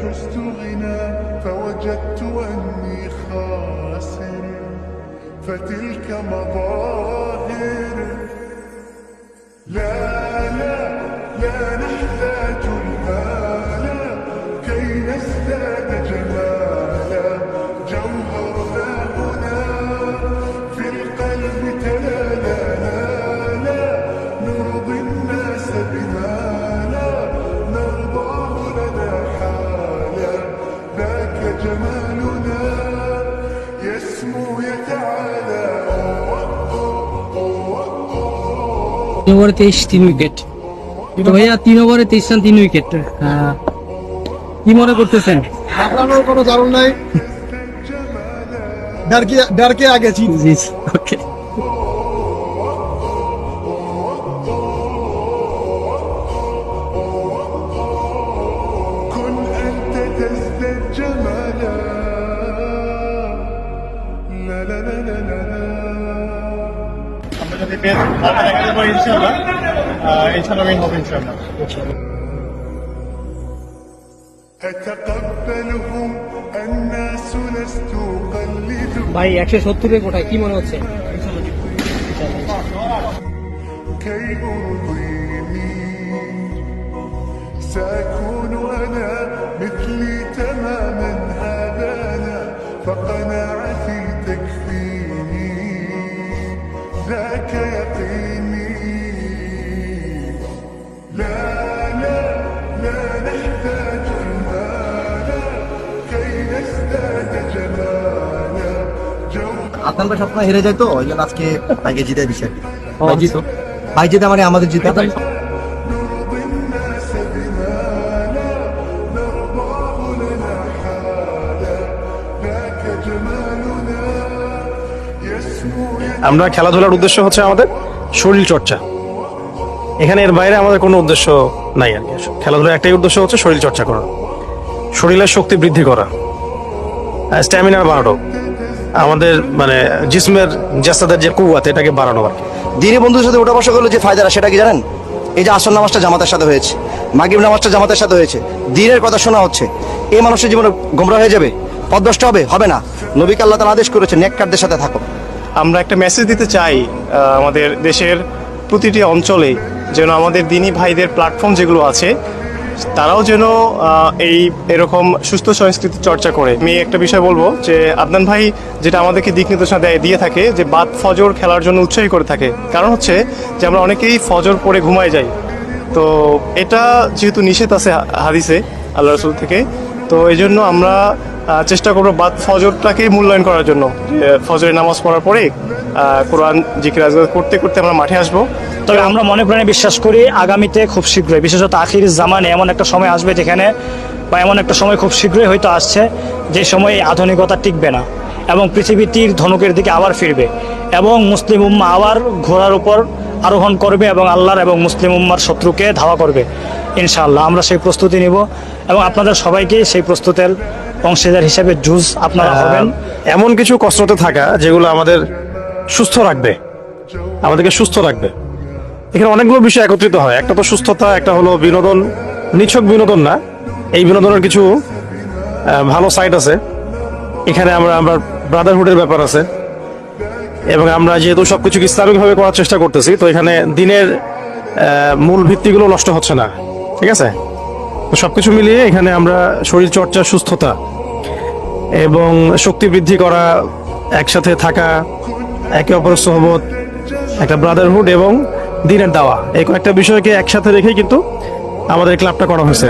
فزت غنى فوجدت أني خاسر فتلك مظاهر لا لا لا نحتاج المال كي نزداد جمالا جوهرنا هنا في القلب تلالا لا نرضي الناس بما لا نرضاه لنا حالا ذاك جمالنا يسمو يتعالى 3 ওভারে 23 3 উইকেট। তো ভাইয়া 3 ওভারে 23 রান 3 উইকেট, কি মনে করতেছেন? আপনারও কোনো ধারণা নাই, डर के आगे जीत। জি ওকে। كن أنت تزداد جمالا لا لا لا لا لا আমরা যদি বেশ ভালো দেখা যাবো ইনশাআল্লাহ, ইনশাআল্লাহ উইন হবে ইনশাআল্লাহ। أتقبلهم الناس لست أقلد ভাই 170 এর কোঠায় কি মনে হচ্ছে? كي أرضيني سأكون أنا مثلي تماما هذا أنا فقناعتي تكفيني ذاك يقيني لا لا لا نحتاج المال كي نزداد جمالا আদনান ভাই সবসময় হেরে যায়, তো ওই জন্য আজকে ভাইকে জিতে দিচ্ছে। ভাই জিতো, ভাই জিতে মানে আমাদের জিতে। نرضي الناس بما لا نرضاه لنا حالا ذاك جمالنا يسمو আমরা খেলাধুলার উদ্দেশ্য হচ্ছে আমাদের শরীর চর্চা, এখানে এর বাইরে আমাদের কোনো উদ্দেশ্য নাই আর কি। খেলাধুলার একটাই উদ্দেশ্য হচ্ছে শরীর চর্চা করা, শরীরের শক্তি বৃদ্ধি করা, স্ট্যামিনা বাড়ানো, আমাদের মানে জিসমের জাসাদের যে কুয়াত এটাকে বাড়ানো আর কি। দিনে বন্ধুদের সাথে ওঠা বসা করলে যে ফায়দাটা সেটা কি জানেন? এই যে আসর নামাজটা জামাতের সাথে হয়েছে, মাগরিব নামাজটা জামাতের সাথে হয়েছে, দিনের কথা শোনা হচ্ছে, এই মানুষের জীবনে গোমরা হয়ে যাবে, পথভ্রষ্ট হবে? হবে না। নবীকে আল্লাহ তাআলা আদেশ করেছে নেককারদের সাথে থাকো। আমরা একটা মেসেজ দিতে চাই আমাদের দেশের প্রতিটি অঞ্চলে, যেন আমাদের দিনী ভাইদের প্ল্যাটফর্ম যেগুলো আছে তারাও যেন এরকম সুস্থ সংস্কৃতি চর্চা করে। আমি একটা বিষয় বলবো যে আদনান ভাই যেটা আমাদেরকে দিক নির্দেশনা দিয়ে থাকে যে বাদ ফজর খেলার জন্য উৎসাহী করে থাকে, কারণ হচ্ছে যে আমরা অনেকেই ফজর পরে ঘুমায় যাই, তো এটা যেহেতু নিষেধ আছে হাদিসে আল্লাহ রাসূল থেকে, তো এই জন্য আমরা চেষ্টা করবো বাদ ফজরটাকে মূল্যায়ন করার জন্য, যে ফজরের নামাজ পড়ার পরে কোরআন জিকির আজকার করতে করতে আমরা মাঠে আসবো। তবে আমরা মনে প্রাণে বিশ্বাস করি আগামীতে খুব শীঘ্রই, বিশেষত আখির জামানে এমন একটা সময় আসবে যেখানে, বা এমন একটা সময় খুব শীঘ্রই হয়তো আসছে যে সময় এই আধুনিকতা টিকবে না এবং পৃথিবী তীর ধনুকের দিকে আবার ফিরবে এবং মুসলিম উম্মাহ আবার ঘোড়ার উপর আরোহণ করবে এবং আল্লাহর এবং মুসলিম উম্মার শত্রুকে ধাওয়া করবে। ইনশাআল্লাহ আমরা সেই প্রস্তুতি নিব এবং আপনাদের সবাইকে সেই প্রস্তুতের অংশীদার হিসেবে জুজ আপনারা হবেন। এমন কিছু কসরতে থাকা যেগুলো আমাদের সুস্থ রাখবে, আমাদেরকে সুস্থ রাখবে। এখানে অনেকগুলো বিষয় একত্রিত হয়, একটা তো সুস্থতা, একটা হলো বিনোদন, নিছক বিনোদন না, এই বিনোদনের কিছু ভালো সাইড আছে এখানে। আমরা ব্রাদারহুডের ব্যাপার আছে এবং আমরা যেহেতু সবকিছু ইসলামিকভাবে করার চেষ্টা করতেছি, তো এখানে দিনের মূল ভিত্তিগুলো নষ্ট হচ্ছে না, ঠিক আছে? তো সবকিছু মিলিয়ে এখানে আমরা শরীর চর্চা, সুস্থতা এবং শক্তি বৃদ্ধি করা, একসাথে থাকা, একে অপরের সোহবত, একটা ব্রাদারহুড এবং দিনের দাওয়া, এই কয়েকটা বিষয়কে একসাথে রেখেই কিন্তু আমাদের ক্লাবটা করা হয়েছে।